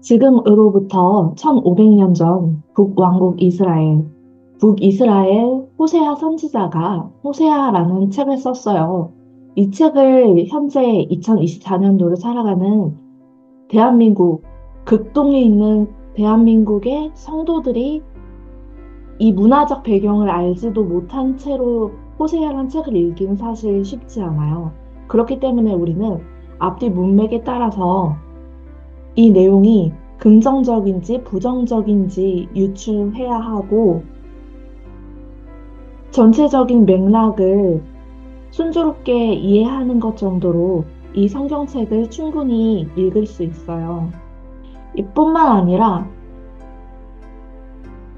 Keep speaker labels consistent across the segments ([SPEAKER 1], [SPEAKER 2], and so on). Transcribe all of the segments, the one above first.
[SPEAKER 1] 지금으로부터 1500년 전 북왕국 이스라엘, 북이스라엘 호세아 선지자가 호세아라는 책을 썼어요. 이 책을 현재 2024년도를 살아가는 대한민국, 극동에 있는 대한민국의 성도들이 이 문화적 배경을 알지도 못한 채로 호세아라는 책을 읽기는 사실 쉽지 않아요. 그렇기 때문에 우리는 앞뒤 문맥에 따라서 이 내용이 긍정적인지 부정적인지 유추해야 하고 전체적인 맥락을 순조롭게 이해하는 것 정도로 이 성경책을 충분히 읽을 수 있어요. 이뿐만 아니라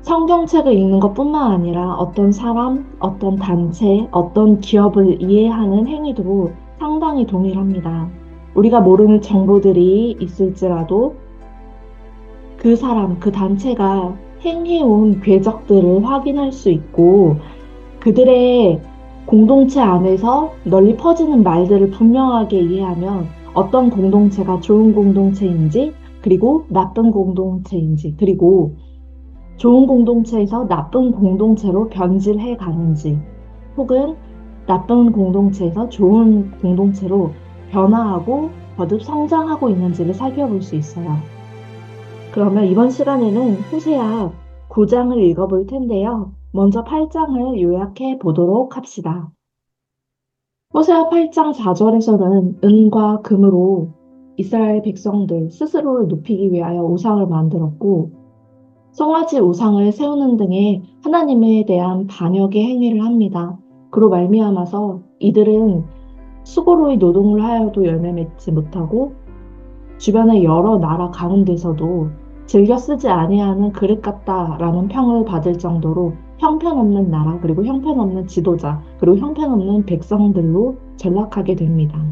[SPEAKER 1] 성경책을 읽는 것뿐만 아니라 어떤 사람, 어떤 단체, 어떤 기업을 이해하는 행위도 상당히 동일합니다. 우리가 모르는 정보들이 있을지라도 그 사람, 그 단체가 행해온 궤적들을 확인할 수 있고 그들의 공동체 안에서 널리 퍼지는 말들을 분명하게 이해하면 어떤 공동체가 좋은 공동체인지 그리고 나쁜 공동체인지 그리고 좋은 공동체에서 나쁜 공동체로 변질해 가는지 혹은 나쁜 공동체에서 좋은 공동체로 변화하고 거듭 성장하고 있는지를 살펴볼 수 있어요. 그러면 이번 시간에는 호세아 9장을 읽어볼 텐데요. 먼저 8장을 요약해 보도록 합시다. 호세아 8장 4절에서는 은과 금으로 이스라엘 백성들 스스로를 높이기 위하여 우상을 만들었고 송아지 우상을 세우는 등의 하나님에 대한 반역의 행위를 합니다. 그로 말미암아서 이들은 수고로이 노동을 하여도 열매 맺지 못하고 주변의 여러 나라 가운데서도 즐겨 쓰지 아니하는 그릇 같다라는 평을 받을 정도로 형편없는 나라 그리고 형편없는 지도자 그리고 형편없는 백성들로 전락하게 됩니다.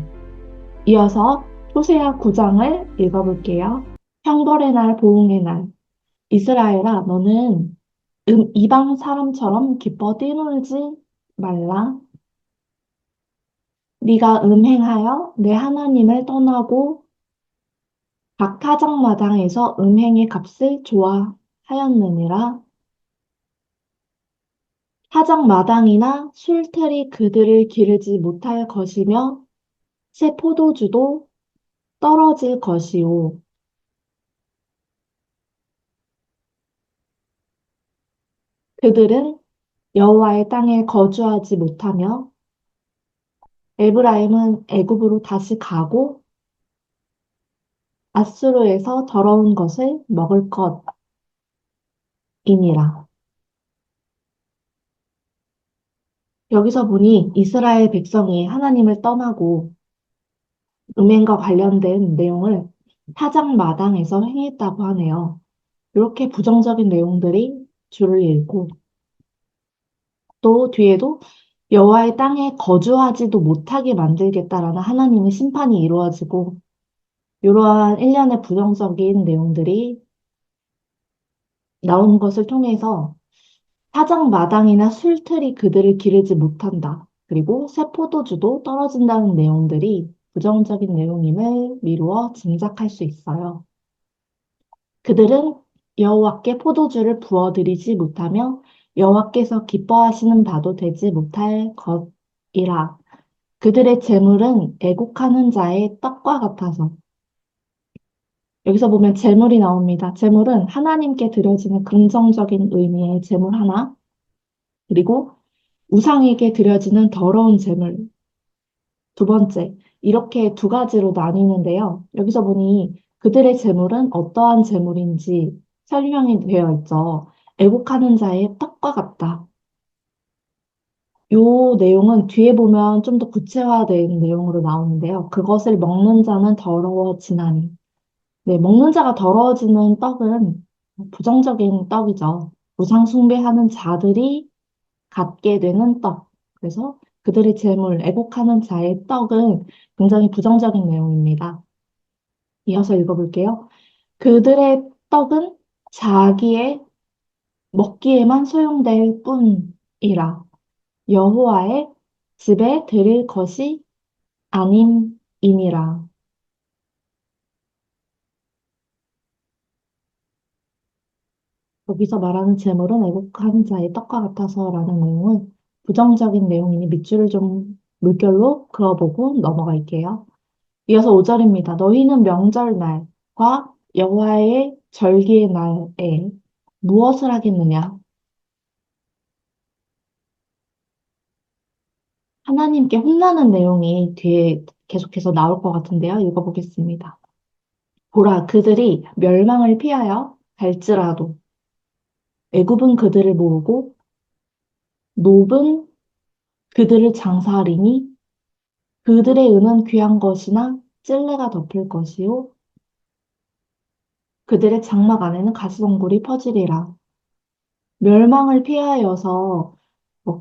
[SPEAKER 1] 이어서 호세아 9장을 읽어볼게요. 형벌의 날 보응의 날 이스라엘아 너는 이방 사람처럼 기뻐 뛰놀지 말라. 네가 음행하여 내 하나님을 떠나고 각 타작마당에서 음행의 값을 좋아하였느니라. 타작마당이나 술틀이 그들을 기르지 못할 것이며 새 포도주도 떨어질 것이요. 그들은 여호와의 땅에 거주하지 못하며 에브라임은 애굽으로 다시 가고 아수르에서 더러운 것을 먹을 것이니라. 여기서 보니 이스라엘 백성이 하나님을 떠나고 음행과 관련된 내용을 타작마당에서 행했다고 하네요. 이렇게 부정적인 내용들이 줄을 읽고 또 뒤에도 여호와의 땅에 거주하지도 못하게 만들겠다라는 하나님의 심판이 이루어지고 이러한 일련의 부정적인 내용들이 나오는 것을 통해서 타작마당이나 술틀이 그들을 기르지 못한다. 그리고 새 포도주도 떨어진다는 내용들이 부정적인 내용임을 미루어 짐작할 수 있어요. 그들은 여호와께 포도주를 부어드리지 못하며 여호와께서 기뻐하시는 바도 되지 못할 것이라. 그들의 재물은 애국하는 자의 떡과 같아서. 여기서 보면 재물이 나옵니다. 재물은 하나님께 드려지는 긍정적인 의미의 재물 하나, 그리고 우상에게 드려지는 더러운 재물 두 번째. 이렇게 두 가지로 나뉘는데요. 여기서 보니 그들의 재물은 어떠한 재물인지 설명이 되어 있죠. 애국하는 자의 떡과 같다. 요 내용은 뒤에 보면 좀 더 구체화된 내용으로 나오는데요. 그것을 먹는 자는 더러워지나니. 네, 먹는 자가 더러워지는 떡은 부정적인 떡이죠. 우상 숭배하는 자들이 갖게 되는 떡. 그래서 그들의 재물, 애국하는 자의 떡은 굉장히 부정적인 내용입니다. 이어서 읽어볼게요. 그들의 떡은 자기의 먹기에만 소용될 뿐이라 여호와의 집에 드릴 것이 아님이니라. 여기서 말하는 재물은 애국한 자의 떡과 같아서라는 내용은 부정적인 내용이니 밑줄을 좀 물결로 그어보고 넘어갈게요. 이어서 5절입니다. 너희는 명절날과 여호와의 절기의 날에 무엇을 하겠느냐? 하나님께 혼나는 내용이 뒤에 계속해서 나올 것 같은데요. 읽어보겠습니다. 보라, 그들이 멸망을 피하여 갈지라도 애굽은 그들을 모으고 노은 그들을 장사하리니 그들의 은은 귀한 것이나 찔레가 덮일 것이요 그들의 장막 안에는 가시덩굴이 퍼지리라. 멸망을 피하여서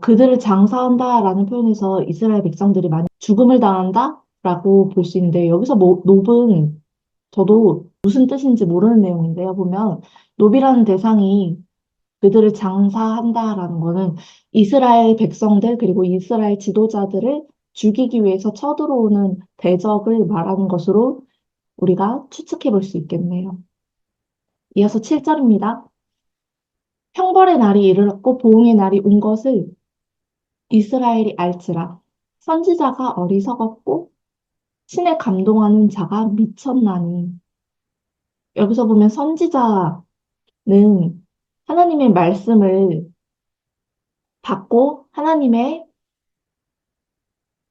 [SPEAKER 1] 그들을 장사한다라는 표현에서 이스라엘 백성들이 많이 죽음을 당한다라고 볼 수 있는데 여기서 뭐 노은 저도 무슨 뜻인지 모르는 내용인데요. 보면 노비라는 대상이 그들을 장사한다라는 거는 이스라엘 백성들 그리고 이스라엘 지도자들을 죽이기 위해서 쳐들어오는 대적을 말하는 것으로 우리가 추측해 볼 수 있겠네요. 이어서 7절입니다. 형벌의 날이 이르렀고 보응의 날이 온 것을 이스라엘이 알지라. 선지자가 어리석었고 신에 감동하는 자가 미쳤나니. 여기서 보면 선지자는 하나님의 말씀을 받고 하나님의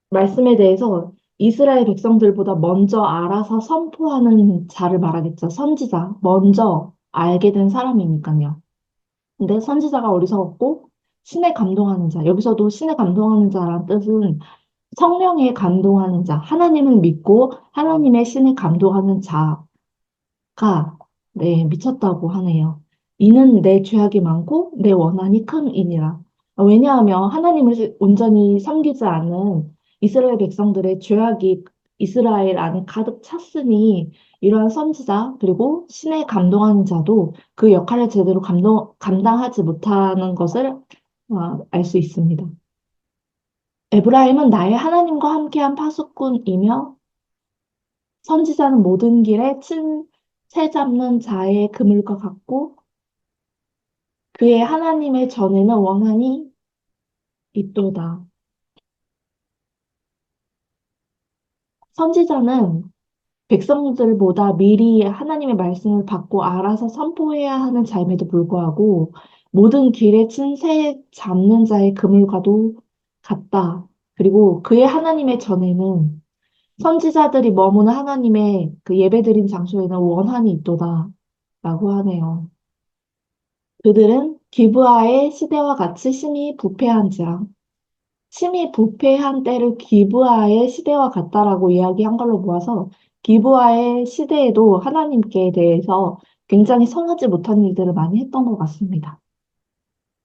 [SPEAKER 1] 말씀에 대해서 이스라엘 백성들보다 먼저 알아서 선포하는 자를 말하겠죠. 선지자. 먼저 알게 된 사람이니까요. 근데 선지자가 어리석었고 신에 감동하는 자. 여기서도 신에 감동하는 자라는 뜻은 성령에 감동하는 자. 하나님을 믿고 하나님의 신에 감동하는 자가 네, 미쳤다고 하네요. 이는 내 죄악이 많고 내 원한이 큼이니라. 왜냐하면 하나님을 온전히 섬기지 않은 이스라엘 백성들의 죄악이 이스라엘 안에 가득 찼으니 이러한 선지자 그리고 신에 감동하는 자도 그 역할을 제대로 감당하지 못하는 것을 알 수 있습니다. 에브라임은 나의 하나님과 함께한 파수꾼이며 선지자는 모든 길에 새 잡는 자의 그물과 같고 그의 하나님의 전에는 원한이 있도다. 선지자는 백성들보다 미리 하나님의 말씀을 받고 알아서 선포해야 하는 자임에도 불구하고 모든 길에 친 새 잡는 자의 그물과도 같다. 그리고 그의 하나님의 전에는 선지자들이 머무는 하나님의 그 예배드린 장소에는 원한이 있도다. 라고 하네요. 그들은 기브아의 시대와 같이 심히 부패한지라. 심히 부패한 때를 기브아의 시대와 같다라고 이야기한 걸로 보아서 기브아의 시대에도 하나님께 대해서 굉장히 선하지 못한 일들을 많이 했던 것 같습니다.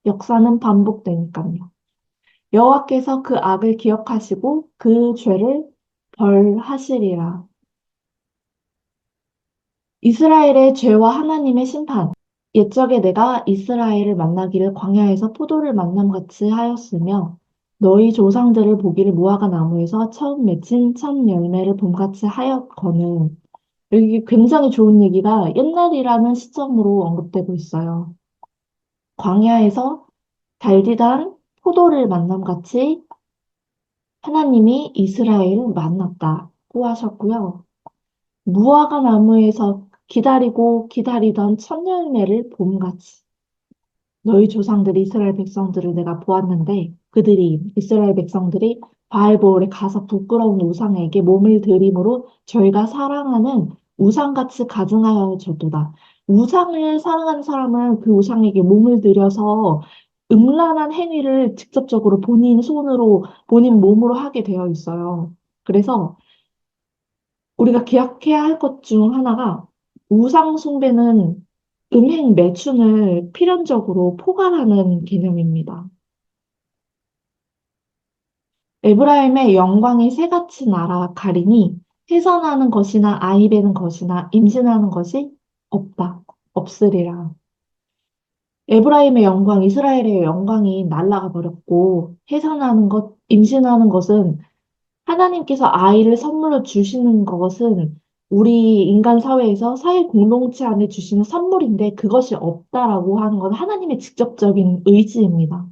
[SPEAKER 1] 역사는 반복되니까요. 여호와께서 그 악을 기억하시고 그 죄를 벌하시리라. 이스라엘의 죄와 하나님의 심판. 옛적에 내가 이스라엘을 만나기를 광야에서 포도를 만남같이 하였으며 너희 조상들을 보기를 무화과 나무에서 처음 맺힌 첫 열매를 봄같이 하였거늘. 여기 굉장히 좋은 얘기가 옛날이라는 시점으로 언급되고 있어요. 광야에서 달디단 포도를 만남같이 하나님이 이스라엘을 만났다고 하셨고요. 무화과 나무에서 기다리고 기다리던 첫 열매를 봄같이 너희 조상들이 이스라엘 백성들을 내가 보았는데 그들이 이스라엘 백성들이 바알보올에 가서 부끄러운 우상에게 몸을 들임으로 저희가 사랑하는 우상같이 가증하여졌도다. 우상을 사랑하는 사람은 그 우상에게 몸을 들여서 음란한 행위를 직접적으로 본인 손으로 본인 몸으로 하게 되어 있어요. 그래서 우리가 기억해야 할 것 중 하나가 우상 숭배는 음행 매춘을 필연적으로 포괄하는 개념입니다. 에브라임의 영광이 새같이 날아 가리니 해산하는 것이나 아이 베는 것이나 임신하는 것이 없다. 없으리라. 에브라임의 영광, 이스라엘의 영광이 날아가 버렸고 해산하는 것, 임신하는 것은 하나님께서 아이를 선물로 주시는 것은 우리 인간 사회에서 사회 공동체 안에 주시는 선물인데 그것이 없다라고 하는 건 하나님의 직접적인 의지입니다.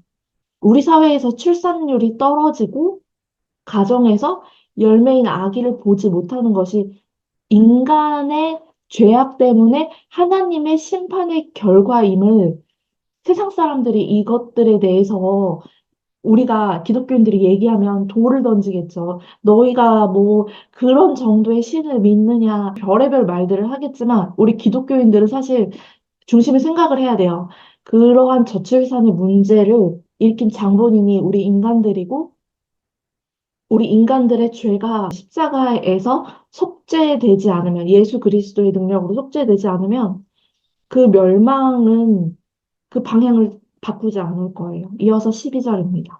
[SPEAKER 1] 우리 사회에서 출산율이 떨어지고 가정에서 열매인 아기를 보지 못하는 것이 인간의 죄악 때문에 하나님의 심판의 결과임을 세상 사람들이 이것들에 대해서 우리가 기독교인들이 얘기하면 돌을 던지겠죠. 너희가 뭐 그런 정도의 신을 믿느냐, 별의별 말들을 하겠지만, 우리 기독교인들은 사실 중심에 생각을 해야 돼요. 그러한 저출산의 문제를 일으킨 장본인이 우리 인간들이고, 우리 인간들의 죄가 십자가에서 속죄되지 않으면, 예수 그리스도의 능력으로 속죄되지 않으면, 그 멸망은 그 방향을 바꾸지 않을 거예요. 이어서 12절입니다.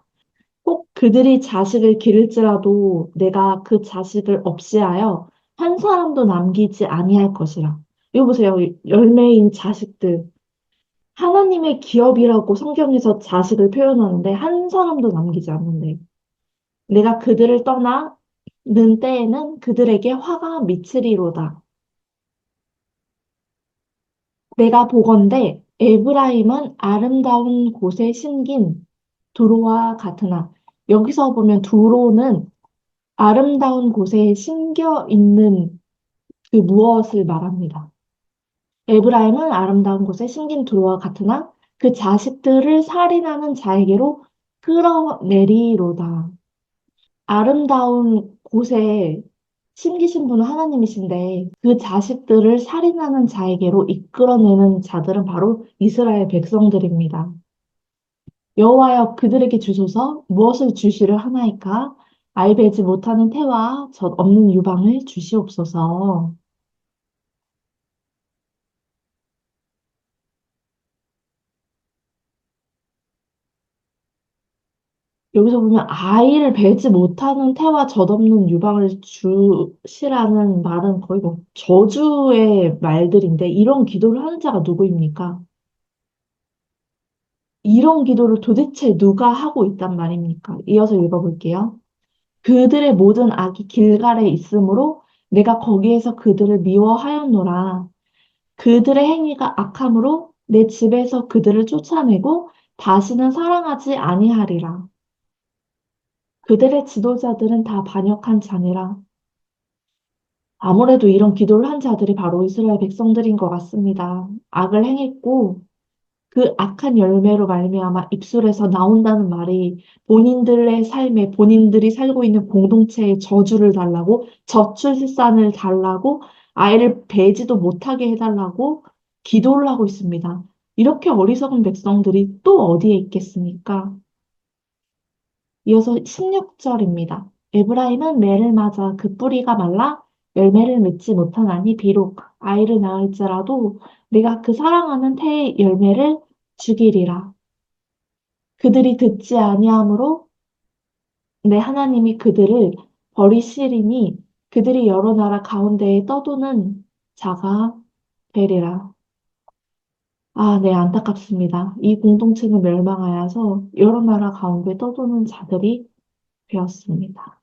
[SPEAKER 1] 꼭 그들이 자식을 기를지라도 내가 그 자식을 없이하여 한 사람도 남기지 아니할 것이라. 이거 보세요. 열매인 자식들. 하나님의 기업이라고 성경에서 자식을 표현하는데 한 사람도 남기지 않는데. 내가 그들을 떠나는 때에는 그들에게 화가 미치리로다. 내가 보건대 에브라임은 아름다운 곳에 심긴 두로와 같으나 여기서 보면 두로는 아름다운 곳에 심겨 있는 그 무엇을 말합니다. 에브라임은 아름다운 곳에 심긴 두로와 같으나 그 자식들을 살인하는 자에게로 끌어내리로다. 아름다운 곳에 심기신 분은 하나님이신데 그 자식들을 살인하는 자에게로 이끌어내는 자들은 바로 이스라엘 백성들입니다. 여호와여 그들에게 주소서 무엇을 주시를 하나이까 알배지 못하는 태와 젖 없는 유방을 주시옵소서. 여기서 보면 아이를 배지 못하는 태와 젖 없는 유방을 주시라는 말은 거의 뭐 저주의 말들인데 이런 기도를 하는 자가 누구입니까? 이런 기도를 도대체 누가 하고 있단 말입니까? 이어서 읽어볼게요. 그들의 모든 악이 길갈에 있으므로 내가 거기에서 그들을 미워하였노라. 그들의 행위가 악함으로 내 집에서 그들을 쫓아내고 다시는 사랑하지 아니하리라. 그들의 지도자들은 다 반역한 자니라. 아무래도 이런 기도를 한 자들이 바로 이스라엘 백성들인 것 같습니다. 악을 행했고 그 악한 열매로 말미암아 입술에서 나온다는 말이 본인들의 삶에 본인들이 살고 있는 공동체에 저주를 달라고 저출산을 달라고 아이를 배지도 못하게 해달라고 기도를 하고 있습니다. 이렇게 어리석은 백성들이 또 어디에 있겠습니까? 이어서 16절입니다. 에브라임은 매를 맞아 그 뿌리가 말라 열매를 맺지 못하나니 비록 아이를 낳을지라도 내가 그 사랑하는 태의 열매를 죽이리라. 그들이 듣지 아니하므로 내 하나님이 그들을 버리시리니 그들이 여러 나라 가운데에 떠도는 자가 되리라. 아, 네, 안타깝습니다. 이 공동체는 멸망하여서 여러 나라 가운데 떠도는 자들이 되었습니다.